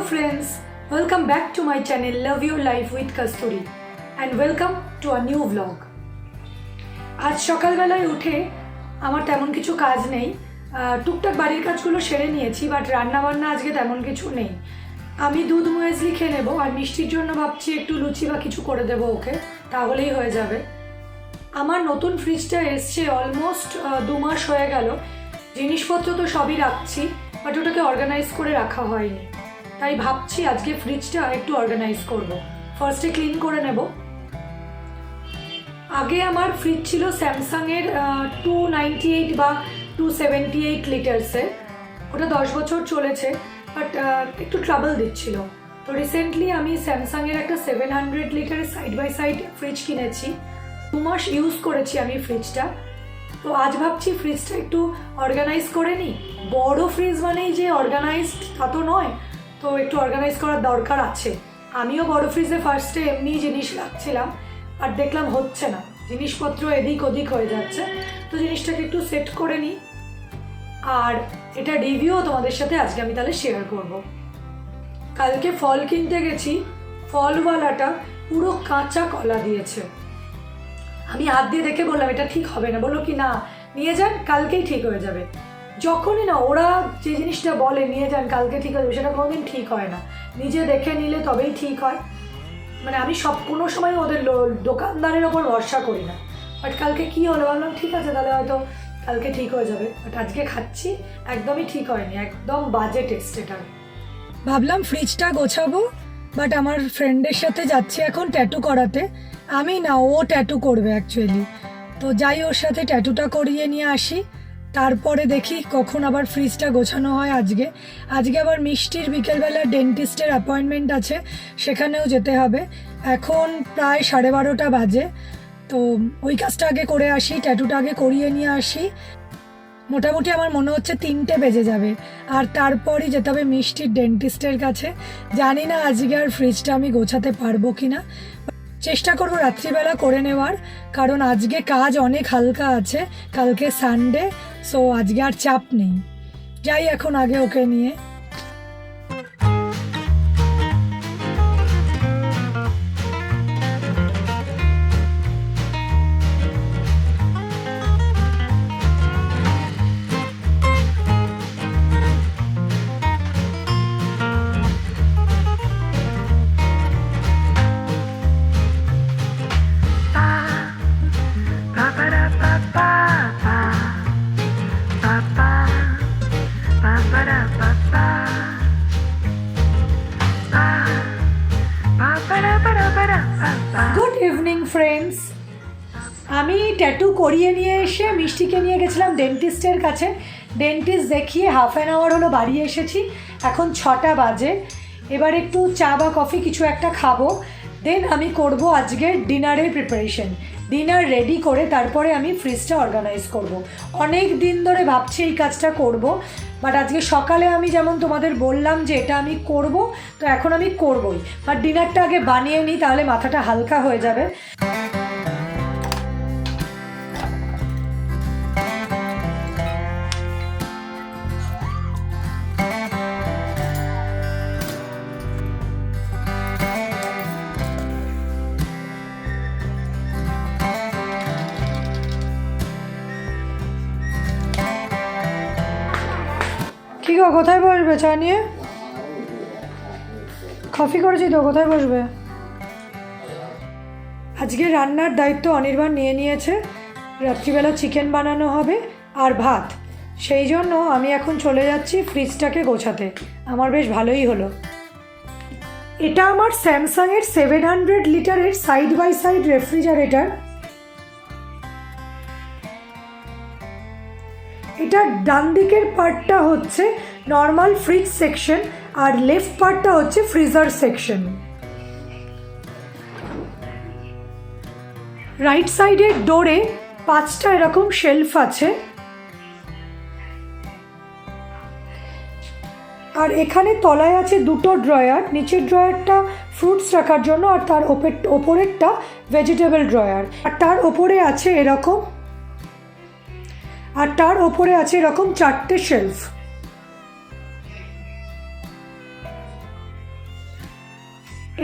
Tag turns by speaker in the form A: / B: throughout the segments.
A: friends, welcome back to my channel Love Your Life with Kasturi and welcome to a new vlog. আজ সকালবেলায় উঠে আমার তেমন কিছু কাজ নেই, টুকটাক বাড়ির কাজগুলো সেরে নিয়েছি, বাট রান্নাবান্না আজকে তেমন কিছু নেই। আমি দুধ মুয়েসলি খেয়ে নেবো আর মিষ্টির জন্য ভাবছি একটু লুচি বা কিছু করে দেবো ওকে, তাহলেই হয়ে যাবে। আমার নতুন ফ্রিজটা এসছে অলমোস্ট 2 মাস হয়ে গেল। জিনিসপত্র তো সবই রাখছি, বাট ওটাকে অর্গানাইজ করে রাখা হয়নি, তাই ভাবছি আজকে ফ্রিজটা একটু অর্গানাইজ করব। ফার্স্টে ক্লিন করে নেব। আগে আমার ফ্রিজ ছিল স্যামসাংয়ের 298 বা 278 লিটার্সের, ওটা 10 বছর চলেছে, বাট একটু ট্রাবল দিচ্ছিল। তো রিসেন্টলি আমি স্যামসাংয়ের একটা 700 লিটারের সাইড বাই সাইড ফ্রিজ কিনেছি। 2 মাস ইউজ করেছি আমি ফ্রিজটা। তো আজ ভাবছি ফ্রিজটা একটু অর্গানাইজ করে নিই। বড় ফ্রিজ মানেই যে অর্গানাইজড তা তো নয়, তো একটু অর্গানাইজ করার দরকার আছে। আমিও বড় ফ্রিজে ফার্স্টে এমনি জিনিস রাখছিলাম, আর দেখলাম হচ্ছে না, জিনিসপত্র এদিক ওদিক হয়ে যাচ্ছে। তো জিনিসটাকে একটু সেট করে নিই, আর এটা রিভিউও তোমাদের সাথে আজকে আমি তাহলে শেয়ার করব। কালকে ফল কিনতে গেছি, ফলওয়ালাটা পুরো কাঁচা কলা দিয়েছে। আমি হাত দিয়ে দেখে বললাম এটা ঠিক হবে না, বললো কি না নিয়ে যান, কালকেই ঠিক হয়ে যাবে। যখনই না ওরা যে জিনিসটা বলে নিয়ে যান কালকে ঠিক হয়ে যাবে, সেটা কোনোদিন ঠিক হয় না। নিজে দেখে নিলে তবেই ঠিক হয়। মানে আমি কোনো সময় ওদের দোকানদারের ওপর ভরসা করি না। বাট কালকে কি হলো, ভাবলাম ঠিক আছে তাহলে হয়তো কালকে ঠিক হয়ে যাবে, বাট আজকে খাচ্ছি একদমই ঠিক হয়নি, একদম বাজে টেস্ট এটা। ভাবলাম ফ্রিজটা গোছাবো, বাট আমার ফ্রেন্ডের সাথে যাচ্ছি এখন ট্যাটু করাতে। আমি না, ও ট্যাটু করবে অ্যাকচুয়ালি। তো যাই ওর সাথে ট্যাটুটা করিয়ে নিয়ে আসি, তারপরে দেখি কখন আবার ফ্রিজটা গোছানো হয়। আজকে আবার মিষ্টির বিকেলবেলা ডেন্টিস্টের অ্যাপয়েন্টমেন্ট আছে, সেখানেও যেতে হবে। এখন প্রায় 12:30 বাজে, তো ওই কাজটা আগে করে আসি, ট্যাটুটা আগে করিয়ে নিয়ে আসি। মোটামুটি আমার মনে হচ্ছে 3টে বেজে যাবে, আর তারপরই যেতে হবে মিষ্টির ডেন্টিস্টের কাছে। জানি না আজকে আর ফ্রিজটা আমি গোছাতে পারবো কি না, চেষ্টা করবো রাত্রিবেলা করে নেওয়ার, কারণ আজকে কাজ অনেক হালকা আছে, কালকে সানডে, সো আজকে আর চাপ নেই। যাই এখন আগে ওকে নিয়ে। Good evening friends. আমি ট্যাটু করিয়ে নিয়ে এসে মিষ্টিকে নিয়ে গেছিলাম ডেন্টিস্টের কাছে। ডেন্টিস্ট দেখিয়ে ½ অ্যান আওয়ার হলো বাড়ি এসেছি, এখন 6টা বাজে। এবার একটু চা বা কফি কিছু একটা খাবো, দেন আমি করব আজকের ডিনারের প্রিপারেশন। ডিনার রেডি করে তারপরে আমি ফ্রিজটা অর্গানাইজ করব। অনেক দিন ধরে ভাবছি এই কাজটা করব, বাট আজকে সকালে আমি যেমন তোমাদের বললাম যে এটা আমি করব, তো এখন আমি করবই। বাট ডিনারটা আগে বানিয়ে নিই, তাহলে মাথাটা হালকা হয়ে যাবে। কি গো, কোথায় বসবে চা নিয়ে? কফি করেছি তো, কোথায় বসবে? আজকে রান্নার দায়িত্ব অনির্বাণ নিয়ে নিয়েছে। রাত্রিবেলা চিকেন বানানো হবে আর ভাত, সেই জন্য আমি এখন চলে যাচ্ছি ফ্রিজটাকে গোছাতে। আমার বেশ ভালোই হলো। এটা আমার স্যামসাংয়ের 700 লিটারের সাইড বাই সাইড রেফ্রিজারেটর। এটা ডান দিকের পার্টটা হচ্ছে নর্মাল ফ্রিজ সেকশন, আর লেফট পার্টটা হচ্ছে ফ্রিজার সেকশন। রাইট সাইডের ডোরে 5টা এরকম শেলফ আছে, আর এখানে তলায় আছে 2টো ড্রয়ার। নিচের ড্রয়ারটা ফ্রুটস রাখার জন্য, আর তার ওপরেরটা ভেজিটেবল ড্রয়ার। আর তার ওপরে আছে এরকম, আর তার ওপরে আছে এরকম 4টে শেলফ।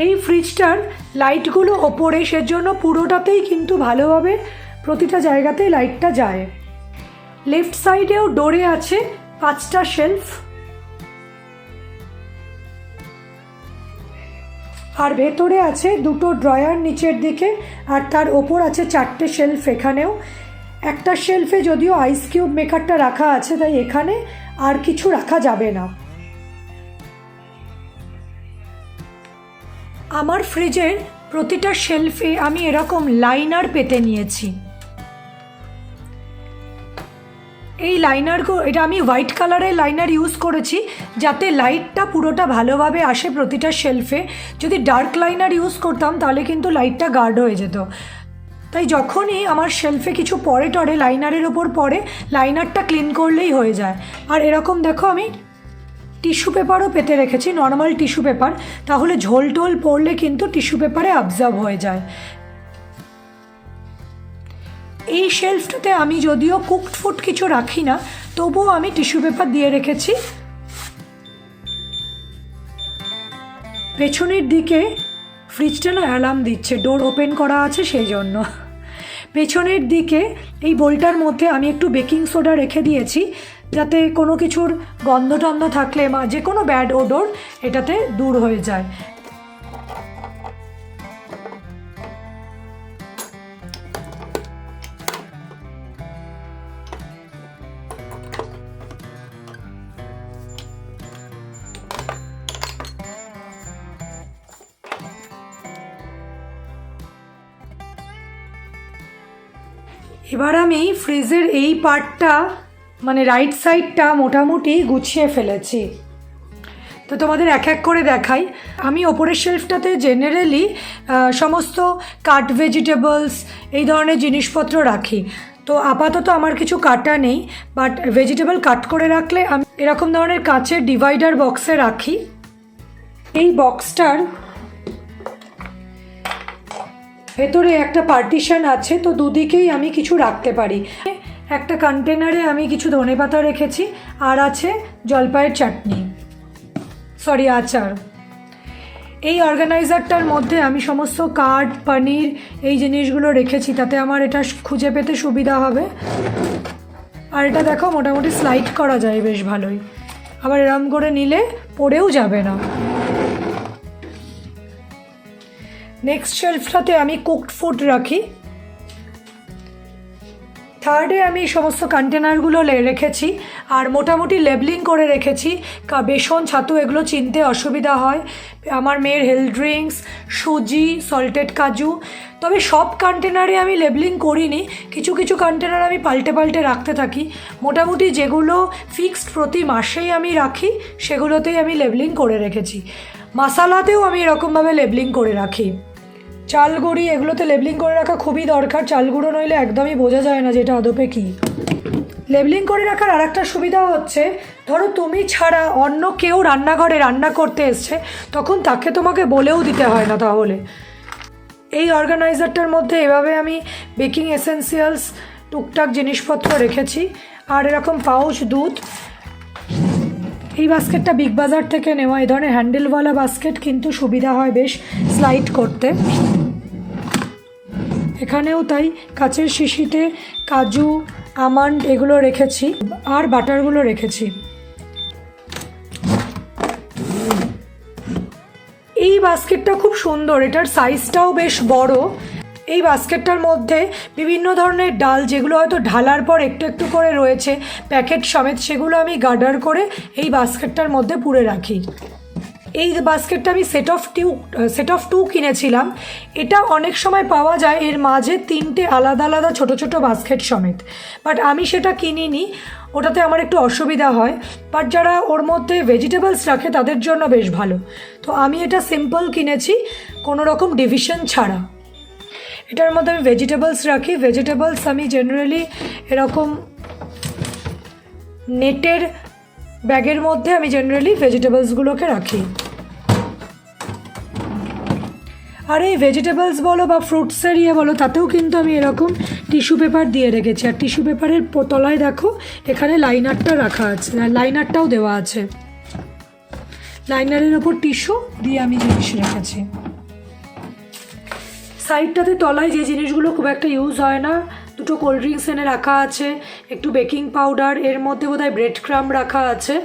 A: এই ফ্রিজটার লাইটগুলো ওপরে, সেজন্য পুরোটাতেই কিন্তু ভালোভাবে প্রতিটা জায়গাতেই লাইটটা যায়। লেফট সাইডেও ডোরে আছে 5টা শেলফ, আর ভেতরে আছে 2টো ড্রয়ার নিচের দিকে, আর তার ওপর আছে 4টে শেলফ। এখানেও একটা শেলফে যদিও আইস কিউব মেকারটা রাখা আছে, তাই এখানে আর কিছু রাখা যাবে না। আমার ফ্রিজের প্রতিটা শেলফে আমি এরকম লাইনার পেতে নিয়েছি। এই লাইনারগুলো, এটা আমি হোয়াইট কালারের লাইনার ইউজ করেছি যাতে লাইটটা পুরোটা ভালোভাবে আসে প্রতিটা শেলফে। যদি ডার্ক লাইনার ইউজ করতাম তাহলে কিন্তু লাইটটা গার্ড হয়ে যেত। তাই যখনই আমার শেলফে কিছু পড়ে টরে লাইনারের ওপর পড়ে, লাইনারটা ক্লিন করলেই হয়ে যায়। আর এরকম দেখো আমি টিস্যু পেপারও পেতে রেখেছি, নর্মাল টিস্যু পেপার, তাহলে ঝোল টোল পড়লে কিন্তু টিস্যু পেপারে অ্যাবজর্ব হয়ে যায়। এই শেলফটাতে আমি যদিও কুকড ফুড কিছু রাখি না, তবুও আমি টিস্যু পেপার দিয়ে রেখেছি। পেছনের দিকে ফ্রিজটা না অ্যালার্ম দিচ্ছে, ডোর ওপেন করা আছে সেই জন্য। পেছনের দিকে এই বোলটার মধ্যে আমি একটু বেকিং সোডা রেখে দিয়েছি, যাতে কোনো কিছুর গন্ধ টন্ধ থাকলে বা যে কোনো ব্যাড ওডোর এটাতে দূর হয়ে যায়। এবার আমি ফ্রিজের এই পার্টটা মানে রাইট সাইডটা মোটামুটি গুছিয়ে ফেলেছি। তো তোমাদের এক এক করে দেখাই। আমি ওপরের শেলফটাতে জেনারেলি সমস্ত কাট ভেজিটেবলস এই ধরনের জিনিসপত্র রাখি। তো আপাতত আমার কিছু কাটা নেই, বাট ভেজিটেবল কাট করে রাখলে আমি এরকম ধরনের কাচের ডিভাইডার বক্সে রাখি। এই বক্সটার ভেতরে একটা পার্টিশন আছে, তো দুদিকেই আমি কিছু রাখতে পারি। একটা কন্টেনারে আমি কিছু ধনেপাতা রেখেছি, আর আছে জলপাইয়ের চাটনি, আচার। এই অর্গানাইজারটার মধ্যে আমি সমস্ত কার্ড, পনির এই জিনিসগুলো রেখেছি, তাতে আমার এটা খুঁজে পেতে সুবিধা হবে। আর এটা দেখো মোটামুটি স্লাইড করা যায় বেশ ভালোই, আবার এরম করে নিলে পড়েও যাবে না। নেক্সট শেলফটাতে আমি কুকড ফুড রাখি। থার্ডে আমি সমস্ত কন্টেনারগুলো রেখেছি, আর মোটামুটি লেবলিং করে রেখেছি। বেসন, ছাতু এগুলো চিনতে অসুবিধা হয়। আমার মেয়ের হেলথ ড্রিঙ্কস, সুজি, সল্টেড কাজু। তবে সব কন্টেনারে আমি লেবলিং করিনি, কিছু কিছু কন্টেনার আমি পাল্টে পাল্টে রাখতে থাকি। মোটামুটি যেগুলো ফিক্সড প্রতি মাসেই আমি রাখি সেগুলোতেই আমি লেবলিং করে রেখেছি। মশলাতেও আমি এরকমভাবে লেবলিং করে রাখি। চাল গুঁড়ি এগুলোতে লেবলিং করে রাখা খুবই দরকার, চাল গুঁড়ো নইলে একদমই বোঝা যায় না যেটা আদপে কী। লেবলিং করে রাখার আর একটা সুবিধা হচ্ছে, ধরো তুমি ছাড়া অন্য কেউ রান্নাঘরে রান্না করতে এসছে, তখন তাকে তোমাকে বলেও দিতে হয় না। তাহলে এই অর্গানাইজারটার মধ্যে এভাবে আমি বেকিং এসেন্সিয়ালস টুকটাক জিনিসপত্র রেখেছি, আর এরকম পাউচ দুধ। এই বাস্কেটটা বিগ বাজার থেকে নেওয়া, এই ধরনের হ্যান্ডেলওয়ালা বাস্কেট, কিন্তু সুবিধা হয় বেশ স্লাইড করতে। এখানেও তাই কাচের শিশিতে কাজু, আমন্ড এগুলো রেখেছি, আর বাটারগুলো রেখেছি। এই বাস্কেটটা খুব সুন্দর, এটার সাইজটাও বেশ বড়। এই বাস্কেটটার মধ্যে বিভিন্ন ধরনের ডাল, যেগুলো হয়তো ঢালার পর একটু একটু করে রয়েছে প্যাকেট সমেত, সেগুলো আমি গার্ডার করে এই বাস্কেটটার মধ্যে পুরে রাখি। এই বাস্কেটটা আমি সেট অফ টু কিনেছিলাম। এটা অনেক সময় পাওয়া যায় এর মাঝে 3টে আলাদা আলাদা ছোট ছোট বাস্কেট সমেত, বাট আমি সেটা কিনিনি, ওটাতে আমার একটু অসুবিধা হয়। বাট যারা ওর মধ্যে ভেজিটেবলস রাখে তাদের জন্য বেশ ভালো। তো আমি এটা সিম্পল কিনেছি, কোনো রকম ডিভিশন ছাড়া। এটার মধ্যে আমি ভেজিটেবলস রাখি। ভেজিটেবলস আমি জেনারেলি এরকম নেটের ব্যাগের মধ্যে আমি জেনারেলি ভেজিটেবলসগুলোকে রাখি। আর এই ভেজিটেবলস বলো বা ফ্রুটসের বলো, তাতেও কিন্তু আমি এরকম টিস্যু পেপার দিয়ে রেখেছি। আর টিস্যু পেপারের তলায় দেখো এখানে লাইনারটা রাখা আছে, লাইনারটাও দেওয়া আছে। লাইনারের ওপর টিস্যু দিয়ে আমি জিনিস রেখেছি। সাইডটাতে তলায় যে জিনিসগুলো খুব একটা ইউজ হয় না, দুটো কোল্ড ড্রিঙ্কস এনে রাখা আছে, একটু বেকিং পাউডার, এর মধ্যে বোধহয় ব্রেড ক্রাম্ব রাখা আছে।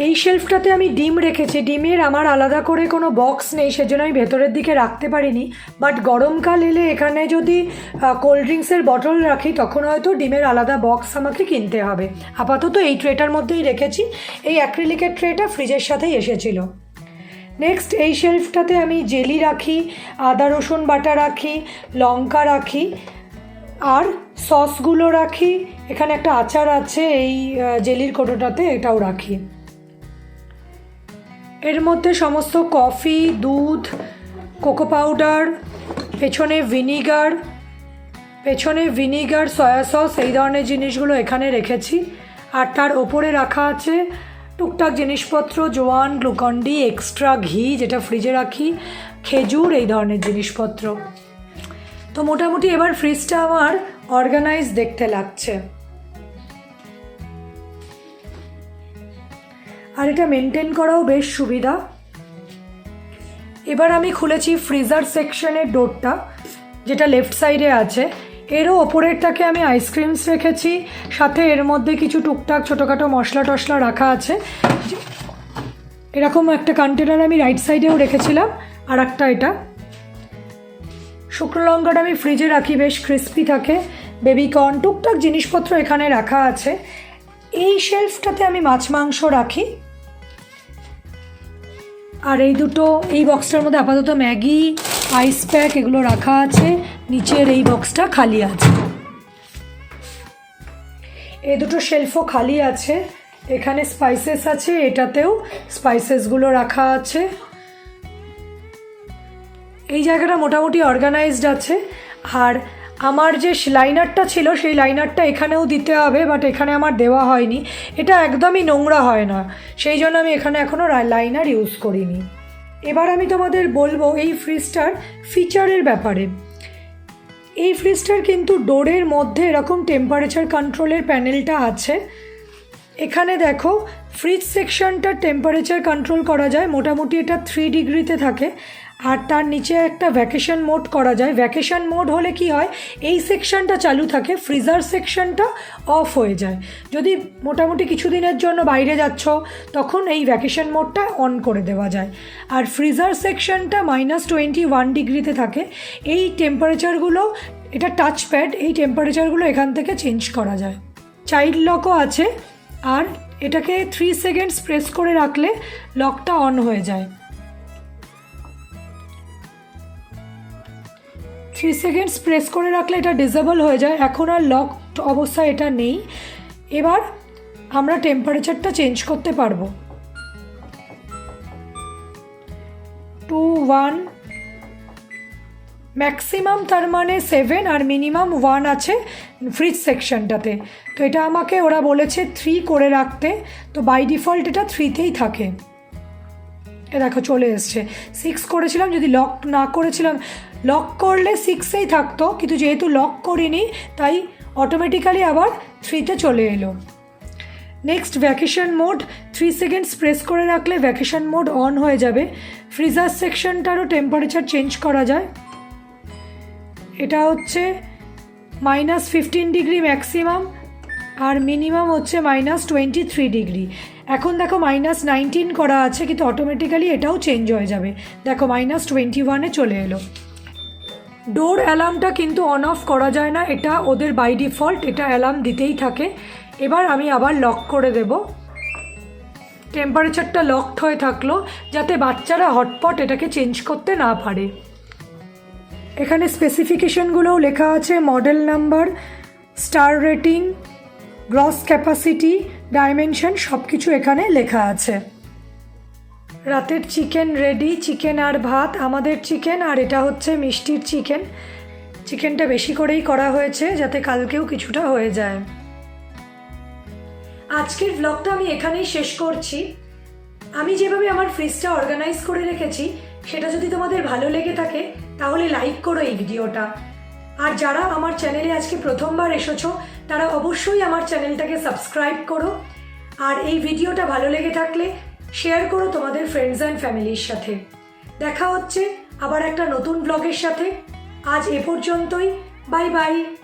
A: এই শেলফটাতে আমি ডিম রেখেছি। ডিমের আমার আলাদা করে কোনো বক্স নেই, সেজন্য আমি ভেতরের দিকে রাখতে পারিনি। বাট গরমকাল এলে এখানে যদি কোল্ড ড্রিঙ্কসের বটল রাখি তখন হয়তো ডিমের আলাদা বক্স আমাকে কিনতে হবে। আপাতত এই ট্রেটার মধ্যেই রেখেছি। এই অ্যাক্রিলিকের ট্রেটা ফ্রিজের সাথেই এসেছিল। নেক্সট এই শেলফটাতে আমি জেলি রাখি, আদা রসুন বাটা রাখি, লঙ্কা রাখি, আর সসগুলো রাখি। এখানে একটা আচার আছে এই জেলির কোটোটাতে, এটাও রাখি। এর মধ্যে সমস্ত কফি, দুধ, কোকো পাউডার, পেছনে ভিনিগার, সয়া সস, এই ধরনের জিনিসগুলো এখানে রেখেছি। আর তার ওপরে রাখা আছে টুকটাক জিনিসপত্র, জোয়ান, গ্লুকন্ডি, এক্সট্রা ঘি যেটা ফ্রিজে রাখি, খেজুর, এই ধরনের জিনিসপত্র। তো মোটামুটি এবার ফ্রিজটা আমার অর্গানাইজ দেখতে লাগছে। আর এটা মেনটেন করাও বেশ সুবিধা। এবার আমি খুলেছি ফ্রিজার সেকশনের ডোরটা, যেটা লেফট সাইডে আছে। এরও ওপরেরটাকে আমি আইসক্রিমস রেখেছি, সাথে এর মধ্যে কিছু টুকটাক ছোটোখাটো মশলা টশলা রাখা আছে। এরকম একটা কন্টেনার আমি রাইট সাইডেও রেখেছিলাম, আর একটা এটা। শুকনো লঙ্কাটা আমি ফ্রিজে রাখি, বেশ ক্রিস্পি থাকে। বেবিকর্ন, টুকটাক জিনিসপত্র এখানে রাখা আছে। এই শেলফটাতে আমি মাছ মাংস রাখি। আর এই বক্সটার মধ্যে আপাতত ম্যাগি, আইস প্যাক এগুলো রাখা আছে। নিচের এই বক্সটা খালি আছে। এই দুটো শেলফও খালি আছে। এখানে স্পাইসেস আছে, এটাতেও স্পাইসেসগুলো রাখা আছে। এই জায়গাটা মোটামুটি অর্গানাইজড আছে। আর আমার যে লাইনারটা ছিল সেই লাইনারটা এখানেও দিতে হবে, বাট এখানে আমার দেওয়া হয়নি। এটা একদমই নোংরা হয় না, সেই জন্য আমি এখানে এখনও লাইনার ইউজ করিনি। এবার আমি তোমাদের বলবো এই ফ্রিজটার ফিচারের ব্যাপারে। এই ফ্রিজটার কিন্তু ডোরের মধ্যে এরকম টেম্পারেচার কন্ট্রোলের প্যানেলটা আছে। এখানে দেখো ফ্রিজ সেকশনটার টেম্পারেচার কন্ট্রোল করা যায়। মোটামুটি এটা 3 ডিগ্রিতে থাকে। আর তার নিচে একটা ভ্যাকেশন মোড করা যায়। ভ্যাকেশন মোড হলে কি হয়, এই সেকশনটা চালু থাকে, ফ্রিজার সেকশনটা অফ হয়ে যায়। যদি মোটামুটি কিছুদিনের জন্য বাইরে যাচ্ছ তখন এই ভ্যাকেশন মোডটা অন করে দেওয়া যায়। আর ফ্রিজার সেকশনটা -21 ডিগ্রিতে থাকে। এই টেম্পারেচারগুলো, এটা টাচ প্যাড, এই টেম্পারেচারগুলো এখান থেকে চেঞ্জ করা যায়। চাইল্ড লকও আছে। আর এটাকে 3 সেকেন্ডস প্রেস করে রাখলে লকটা অন হয়ে যায়। 3 সেকেন্ডস প্রেস করে রাখলে এটা ডিসেবল হয়ে যায়। এখন আর লক অবস্থা এটা নেই। এবার আমরা টেম্পারেচারটা চেঞ্জ করতে পারবো। 2, 1, ম্যাক্সিমাম তার মানে 7 আর মিনিমাম 1 আছে ফ্রিজ সেকশনটাতে। তো এটা আমাকে ওরা বলেছে 3 করে রাখতে, তো বাই ডিফল্ট এটা 3তেই থাকে। এ দেখো চলে এসছে। 6 করেছিলাম, যদি লক না করেছিলাম, লক করলে 6এই থাকতো, কিন্তু যেহেতু লক করিনি তাই অটোমেটিক্যালি আবার 3তে চলে এলো। Next vacation mode, 3 seconds press করে রাখলে ভ্যাকেশন মোড অন হয়ে যাবে। ফ্রিজার সেকশনটারও টেম্পারেচার চেঞ্জ করা যায়। এটা হচ্ছে -15 ডিগ্রি ম্যাক্সিমাম, আর মিনিমাম হচ্ছে -23 ডিগ্রি। এখন দেখো -19 করা আছে, কিন্তু অটোমেটিক্যালি এটাও চেঞ্জ হয়ে যাবে। দেখো -21-এ চলে এলো। ডোর অ্যালার্মটা কিন্তু অন অফ করা যায় না, এটা ওদের বাই ডিফল্ট এটা অ্যালার্ম দিতেই থাকে। এবার আমি আবার লক করে দেব। টেম্পারেচারটা লকড হয়ে থাকলো, যাতে বাচ্চারা হটপট এটাকে চেঞ্জ করতে না পারে। এখানে স্পেসিফিকেশনগুলোও লেখা আছে, model number, star rating, gross capacity, dimension, সব কিছু এখানে লেখা আছে। রাতের চিকেন রেডি, চিকেন আর ভাত। আমাদের চিকেন, আর এটা হচ্ছে মিষ্টির চিকেন। চিকেনটা বেশি করেই করা হয়েছে যাতে কালকেও কিছুটা হয়ে যায়। আজকের ব্লগটা আমি এখানেই শেষ করছি। আমি যেভাবে আমার ফ্রিজটা অর্গানাইজ করে রেখেছি সেটা যদি তোমাদের ভালো লেগে থাকে তাহলে লাইক করো এই ভিডিওটা। আর যারা আমার চ্যানেলে আজকে প্রথমবার এসেছো তারা অবশ্যই আমার চ্যানেলটাকে সাবস্ক্রাইব করো। আর এই ভিডিওটা ভালো লেগে থাকলে শেয়ার করো তোমাদের ফ্রেন্ডস অ্যান্ড ফ্যামিলির সাথে। দেখা হচ্ছে আবার একটা নতুন ব্লগের সাথে। আজ এ পর্যন্তই। Bye bye.